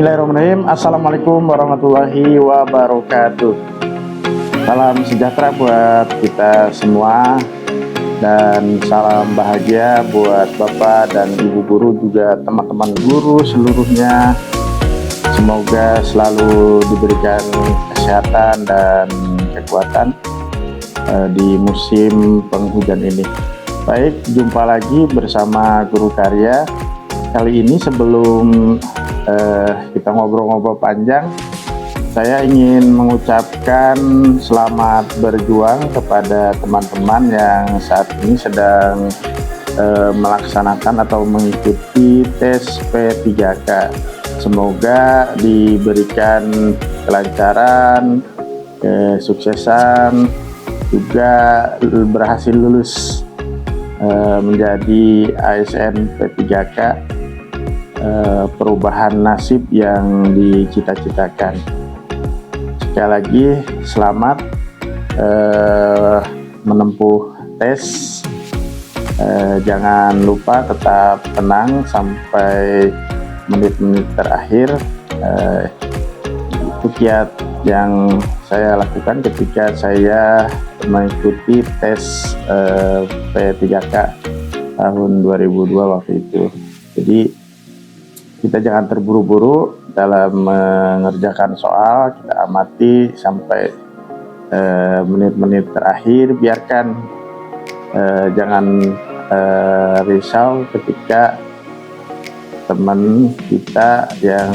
Bismillahirrahmanirrahim. Assalamualaikum warahmatullahi wabarakatuh. Salam sejahtera buat kita semua dan salam bahagia buat Bapak dan Ibu guru, juga teman-teman guru seluruhnya. Semoga selalu diberikan kesehatan dan kekuatan di musim penghujan ini. Baik, jumpa lagi bersama Guru Karya. Kali ini sebelum kita ngobrol-ngobrol panjang, saya ingin mengucapkan selamat berjuang kepada teman-teman yang saat ini sedang melaksanakan atau mengikuti tes P3K. Semoga diberikan kelancaran, kesuksesan, juga berhasil lulus menjadi ASN P3K, perubahan nasib yang dicita-citakan. Sekali lagi selamat menempuh tes. Jangan lupa tetap tenang sampai menit-menit terakhir. Itu kiat yang saya lakukan ketika saya mengikuti tes P3K tahun 2002 waktu itu. Jadi kita jangan terburu-buru dalam mengerjakan soal, kita amati sampai menit-menit terakhir. Biarkan, jangan risau ketika teman kita yang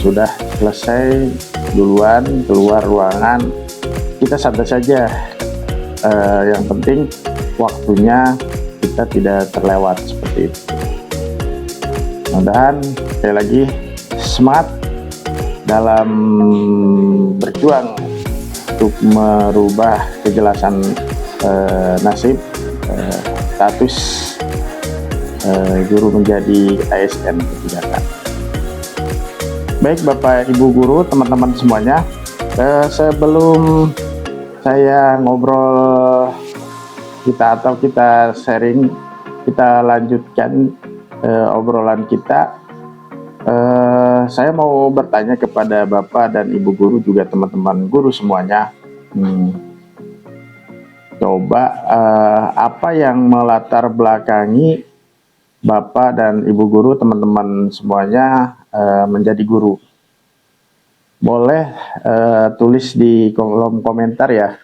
sudah selesai duluan keluar ruangan. Kita santai saja, yang penting waktunya kita tidak terlewat seperti itu. Mudah-mudahan sekali lagi semangat dalam berjuang untuk merubah kejelasan nasib status guru menjadi ASN P3K. Baik Bapak Ibu guru, teman-teman semuanya, sebelum saya ngobrol kita sharing, kita lanjutkan obrolan kita. Saya mau bertanya kepada Bapak dan Ibu guru, juga teman-teman guru semuanya. Coba apa yang melatar belakangi Bapak dan Ibu guru, teman-teman semuanya menjadi guru? Boleh tulis di kolom komentar ya.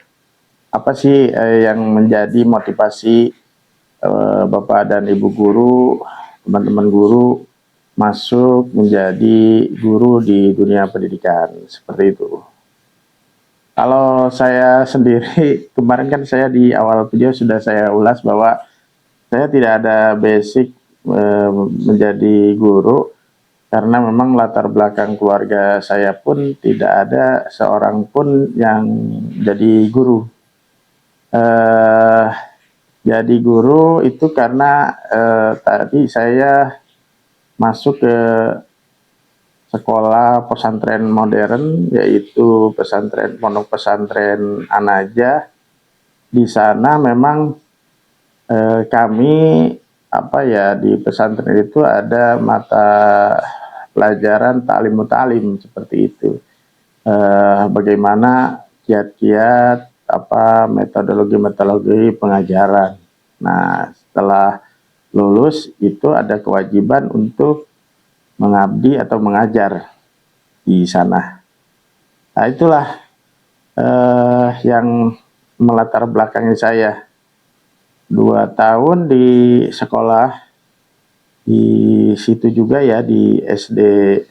Apa sih yang menjadi motivasi Bapak dan Ibu guru, teman-teman guru masuk menjadi guru di dunia pendidikan seperti itu? Kalau saya sendiri, kemarin kan saya di awal video sudah saya ulas bahwa saya tidak ada basic menjadi guru, karena memang latar belakang keluarga saya pun tidak ada seorang pun yang jadi guru. Jadi guru itu karena tadi saya masuk ke sekolah pesantren modern, yaitu pesantren pondok pesantren An-Najah. Di sana memang kami di pesantren itu ada mata pelajaran ta'lim muta'alim seperti itu. Bagaimana kiat-kiat metodologi pengajaran. Nah, setelah lulus itu ada kewajiban untuk mengabdi atau mengajar di sana. Nah, itulah yang melatar belakangi saya. 2 tahun di sekolah di situ juga ya, di SD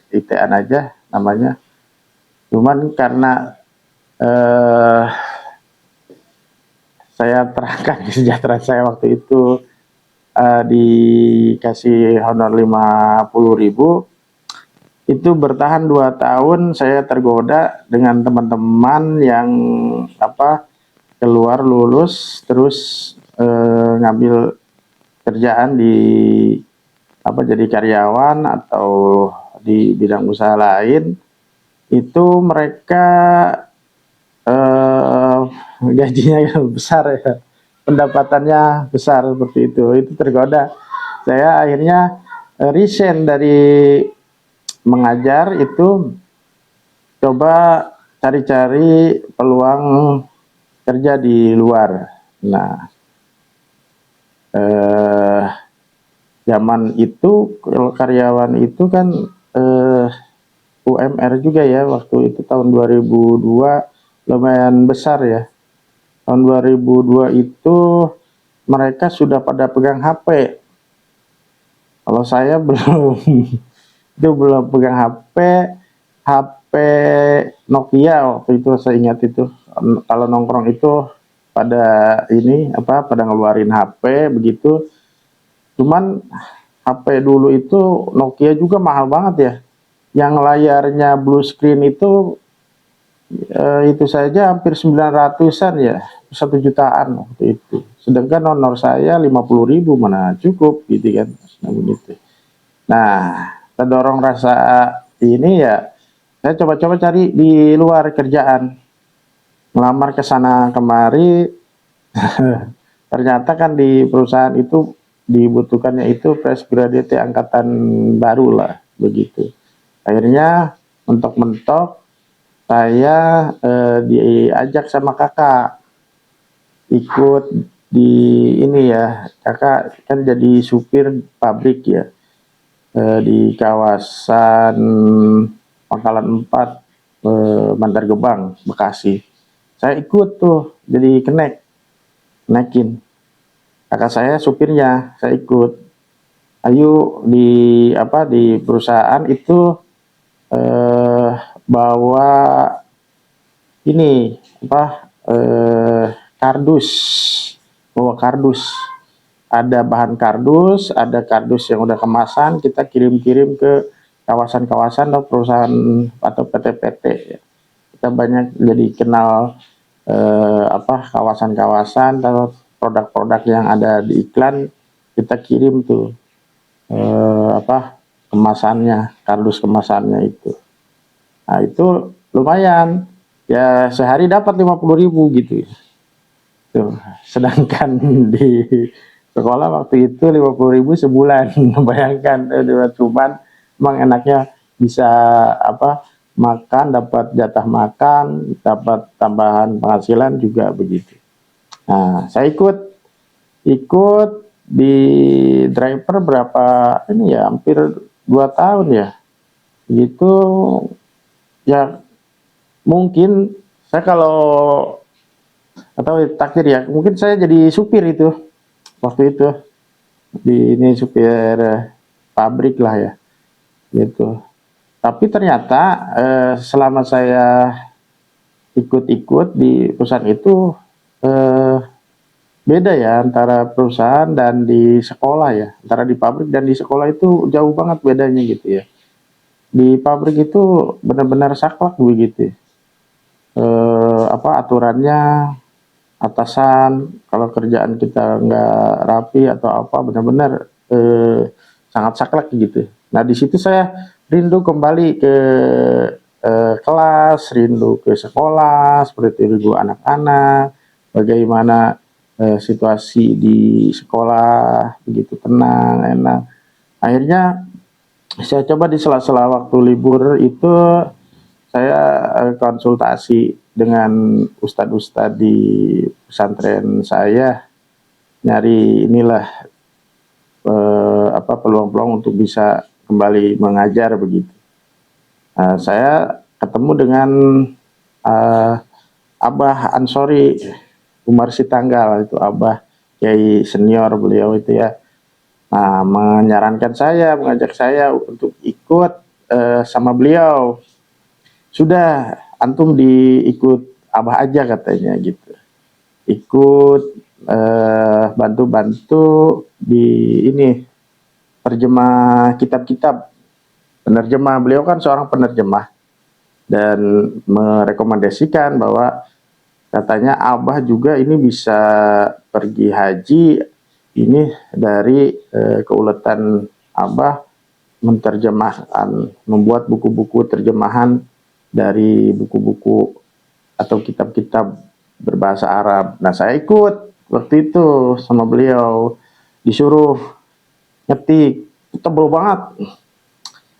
IT An-Najah namanya. Cuman karena saya terangkan kesejahteraan saya waktu itu, dikasih honor 50.000, itu bertahan 2 tahun. Saya tergoda dengan teman-teman yang keluar lulus terus ngambil kerjaan di jadi karyawan atau di bidang usaha lain. Itu mereka gajinya besar ya, pendapatannya besar seperti itu tergoda. Saya akhirnya resign dari mengajar itu coba cari-cari peluang kerja di luar. Nah, zaman itu kalau karyawan itu kan UMR juga ya, waktu itu tahun 2002 lumayan besar ya. Tahun 2002 itu mereka sudah pada pegang HP. Kalau saya belum, itu belum pegang HP, HP Nokia waktu itu saya ingat itu. Kalau nongkrong itu pada ini apa pada ngeluarin HP begitu. Cuman HP dulu itu Nokia juga mahal banget ya. Yang layarnya blue screen itu saja hampir 900-an ya, 1 jutaan waktu itu. Sedangkan honor saya 50.000 mana cukup gitu kan. Nah, begitu. Nah, terdorong rasa ini ya, saya coba-coba cari di luar kerjaan. Melamar ke sana kemari, ternyata kan di perusahaan itu dibutuhkannya itu fresh graduate angkatan baru lah begitu. Akhirnya mentok-mentok saya diajak sama kakak ikut di ini ya, kakak kan jadi supir pabrik ya, di kawasan Pangkalan 4, Bantar Gebang, Bekasi. Saya ikut tuh jadi naikin. Kakak saya supirnya, saya ikut. Ayo di perusahaan itu eh, bawa ini kardus, bawa kardus. Ada bahan kardus, ada kardus yang udah kemasan, kita kirim-kirim ke kawasan-kawasan atau perusahaan atau PT-PT. Kita banyak jadi kenal kawasan-kawasan atau produk-produk yang ada di iklan, kita kirim tuh kemasannya, kardus kemasannya itu. Nah itu lumayan, ya sehari dapat 50.000 gitu. Tuh. Sedangkan di sekolah waktu itu 50.000 sebulan. Bayangkan, cuman emang enaknya bisa makan, dapat jatah makan, dapat tambahan penghasilan juga begitu. Nah, saya ikut di driver berapa ini ya, hampir 2 tahun ya. Gitu ya, mungkin saya kalau atau takdir ya, mungkin saya jadi supir itu waktu itu, ini supir pabrik lah ya gitu. Tapi ternyata selama saya ikut-ikut di perusahaan itu eh, beda ya antara perusahaan dan di sekolah ya, antara di pabrik dan di sekolah itu jauh banget bedanya gitu ya. Di pabrik itu benar-benar saklek begitu. Aturannya, atasan kalau kerjaan kita nggak rapi atau apa, benar-benar sangat saklek gitu. Nah di situ saya rindu kembali ke kelas, rindu ke sekolah, seperti rindu anak-anak, bagaimana situasi di sekolah begitu tenang, enak. Akhirnya saya coba di sela-sela waktu libur itu saya konsultasi dengan ustadz-ustadz di pesantren saya, nyari inilah peluang-peluang untuk bisa kembali mengajar begitu. Saya ketemu dengan Abah Ansori Umar Sitanggal, itu Abah Kiai senior beliau itu ya. Nah, menyarankan saya, mengajak saya untuk ikut sama beliau. Sudah, antum diikut Abah aja katanya gitu. Ikut bantu-bantu di ini terjemah kitab-kitab. Penerjemah, beliau kan seorang penerjemah dan merekomendasikan bahwa katanya Abah juga ini bisa pergi haji ini dari keuletan Abah menerjemahkan, membuat buku-buku terjemahan dari buku-buku atau kitab-kitab berbahasa Arab. Nah, saya ikut waktu itu sama beliau, disuruh ngetik, tebel banget.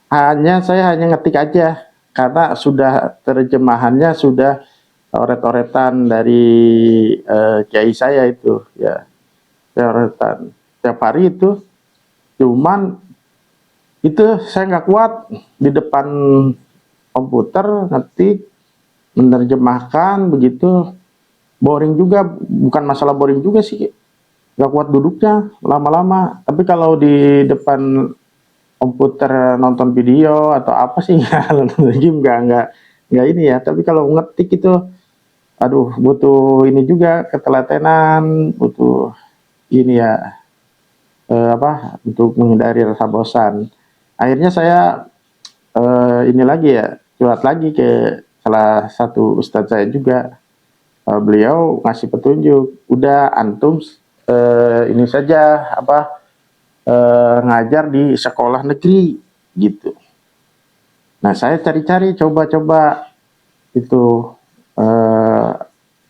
Saya hanya ngetik aja karena sudah terjemahannya sudah oret-oretan dari kiai saya itu ya, oretan tiap hari itu. Cuman itu saya nggak kuat di depan komputer ngetik, menerjemahkan begitu, boring juga. Bukan masalah boring juga sih, nggak kuat duduknya lama-lama. Tapi kalau di depan komputer nonton video atau apa sih, nonton game nggak ini ya. Tapi kalau ngetik itu, aduh, butuh ini juga ketelatenan, butuh ini ya, untuk menghindari rasa bosan. Akhirnya saya ini lagi ya, curhat lagi ke salah satu ustadz saya juga. Beliau ngasih petunjuk, udah antum ini saja ngajar di sekolah negeri gitu. Nah, saya cari-cari, coba-coba itu, eh,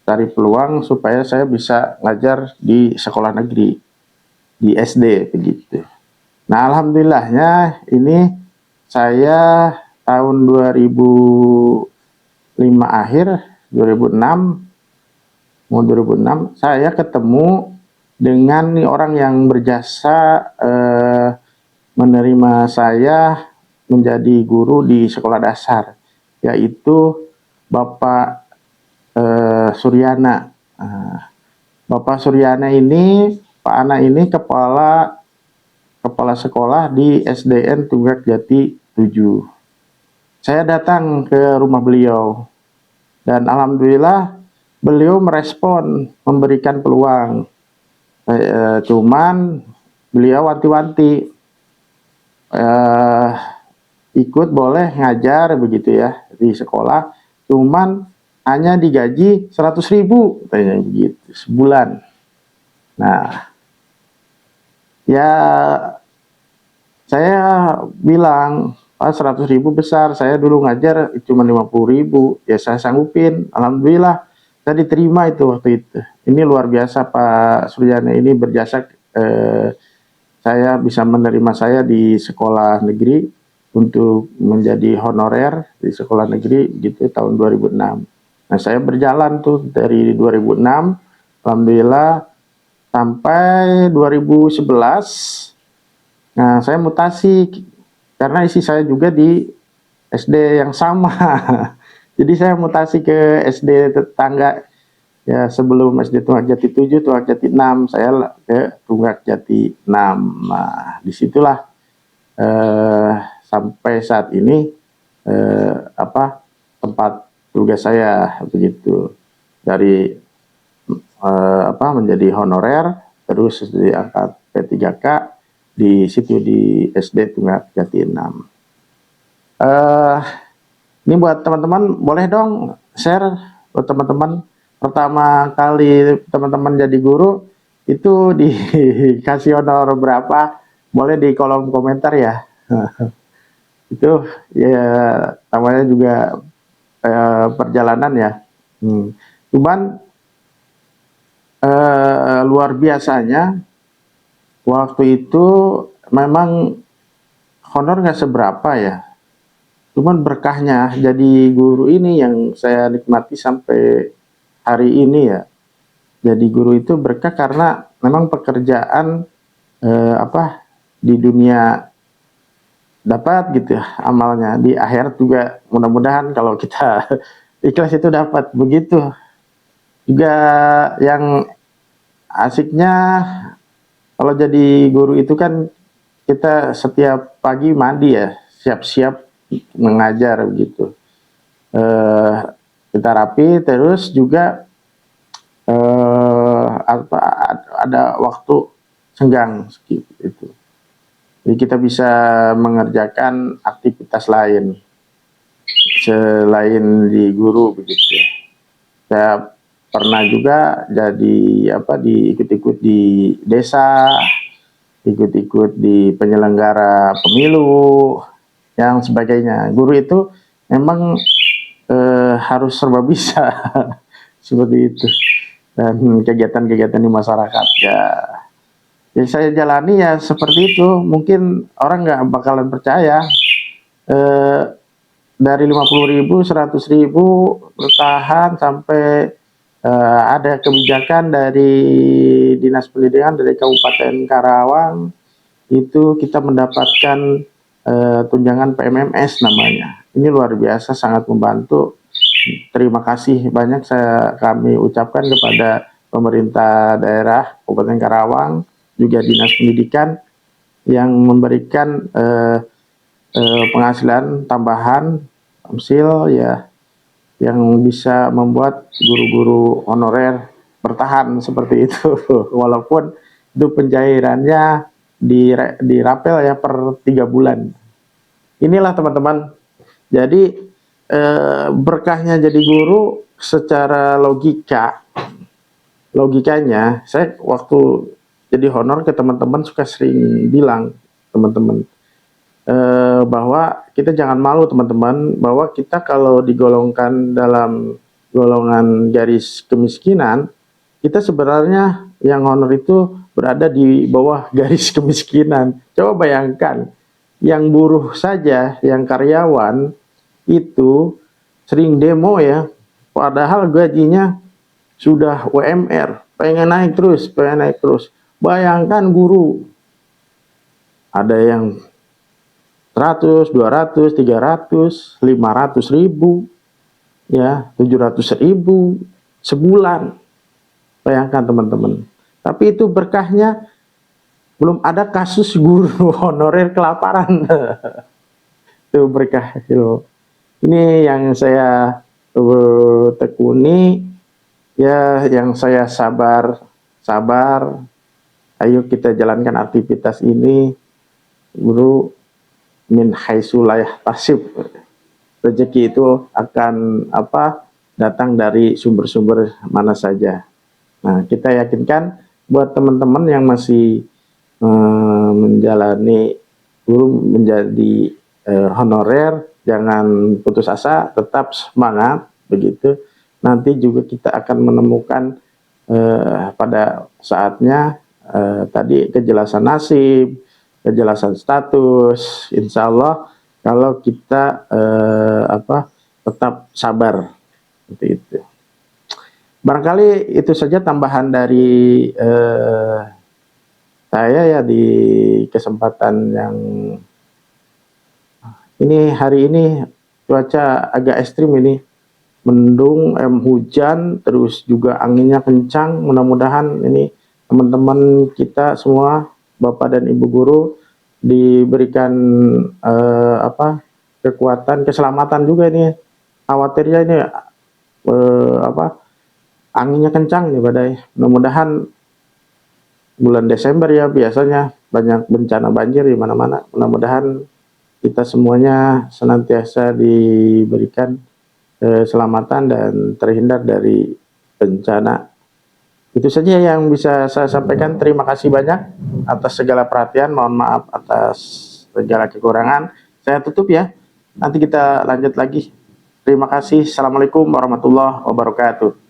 cari peluang supaya saya bisa ngajar di sekolah negeri, di SD begitu. Nah, alhamdulillahnya ini saya tahun 2005 akhir, 2006, mau 2006, saya ketemu dengan nih orang yang berjasa menerima saya menjadi guru di sekolah dasar, yaitu Bapak Suryana. Bapak Suryana ini, Pak Ana ini kepala sekolah di SDN Tunggak Jati 7. Saya datang ke rumah beliau dan alhamdulillah beliau merespon, memberikan peluang. Cuman beliau wanti-wanti, ikut boleh ngajar begitu ya di sekolah, cuman hanya digaji 100.000 katanya begitu sebulan. Nah, ya saya bilang, Pak, 100.000 besar, saya dulu ngajar cuma 50.000, ya saya sanggupin. Alhamdulillah saya diterima itu waktu itu. Ini luar biasa, Pak Suryana ini berjasa, saya bisa menerima saya di sekolah negeri untuk menjadi honorer di sekolah negeri gitu tahun 2006. Nah, saya berjalan tuh dari 2006, alhamdulillah sampai 2011. Nah, saya mutasi karena isi saya juga di SD yang sama. Jadi saya mutasi ke SD tetangga ya, sebelum SD Tunggak Jati 7, Tunggak Jati 6, saya ke Tunggak Jati 6. Nah, disitulah sampai saat ini tempat tugas saya begitu, dari menjadi honorer, terus diangkat P3K di situ di SD Tunggak Jati 6. Ini buat teman-teman, boleh dong share buat teman-teman. Pertama kali teman-teman jadi guru itu dikasih honor berapa? Boleh di kolom komentar ya. Itu ya namanya juga perjalanan ya. Cuman luar biasanya waktu itu memang honor nggak seberapa ya. Cuman berkahnya jadi guru ini yang saya nikmati sampai hari ini ya. Jadi guru itu berkah karena memang pekerjaan di dunia dapat gitu ya, amalnya di akhirat juga mudah-mudahan kalau kita ikhlas itu dapat begitu. Juga yang asiknya kalau jadi guru itu kan kita setiap pagi mandi ya, siap-siap mengajar begitu. Kita rapi, terus juga ada waktu senggang gitu. Jadi kita bisa mengerjakan aktivitas lain selain di guru begitu. Saya pernah juga jadi ikut-ikut di desa, ikut-ikut di penyelenggara pemilu, yang sebagainya. Guru itu memang harus serba bisa seperti itu, dan kegiatan-kegiatan di masyarakat ya. Yang saya jalani ya seperti itu. Mungkin orang nggak bakalan percaya, eh, dari 50.000, 100.000 bertahan sampai ada kebijakan dari Dinas Pendidikan dari Kabupaten Karawang, itu kita mendapatkan tunjangan PMMS namanya. Ini luar biasa, sangat membantu. Terima kasih banyak kami ucapkan kepada pemerintah daerah Kabupaten Karawang, juga Dinas Pendidikan yang memberikan penghasilan tambahan tamsil ya, yang bisa membuat guru-guru honorer bertahan seperti itu. Walaupun itu pencairannya dirapel ya per 3 bulan. Inilah teman-teman, jadi berkahnya jadi guru secara logikanya, saya waktu jadi honor ke teman-teman suka sering bilang teman-teman, bahwa kita jangan malu teman-teman, bahwa kita kalau digolongkan dalam golongan garis kemiskinan, kita sebenarnya yang honor itu berada di bawah garis kemiskinan. Coba bayangkan, yang buruh saja, yang karyawan itu sering demo ya, padahal gajinya sudah UMR, pengen naik terus. Bayangkan guru, ada yang 100, 200, 300, 500 ribu, ya 700 ribu sebulan. Bayangkan teman-teman. Tapi itu berkahnya, belum ada kasus guru honorer kelaparan. Itu berkah itu. Ini yang saya tekuni, ya, yang saya sabar. Ayo kita jalankan aktivitas ini, guru min haitsu la yahtasib. Rezeki itu akan datang dari sumber-sumber mana saja. Nah, kita yakinkan buat teman-teman yang masih menjalani guru menjadi honorer, jangan putus asa, tetap semangat begitu. Nanti juga kita akan menemukan pada saatnya tadi kejelasan nasib, kejelasan status, insya Allah kalau kita tetap sabar seperti itu. Barangkali itu saja tambahan dari saya ya di kesempatan yang ini. Hari ini cuaca agak ekstrim ini, mendung, hujan, terus juga anginnya kencang. Mudah-mudahan ini teman-teman kita semua, Bapak dan Ibu guru, diberikan kekuatan, keselamatan juga ini. Khawatirnya ini anginnya kencang nih badai. Mudah-mudahan bulan Desember ya biasanya banyak bencana banjir di mana-mana. Mudah-mudahan kita semuanya senantiasa diberikan keselamatan dan terhindar dari bencana. Itu saja yang bisa saya sampaikan. Terima kasih banyak atas segala perhatian. Mohon maaf atas segala kekurangan. Saya tutup ya. Nanti kita lanjut lagi. Terima kasih. Assalamualaikum warahmatullahi wabarakatuh.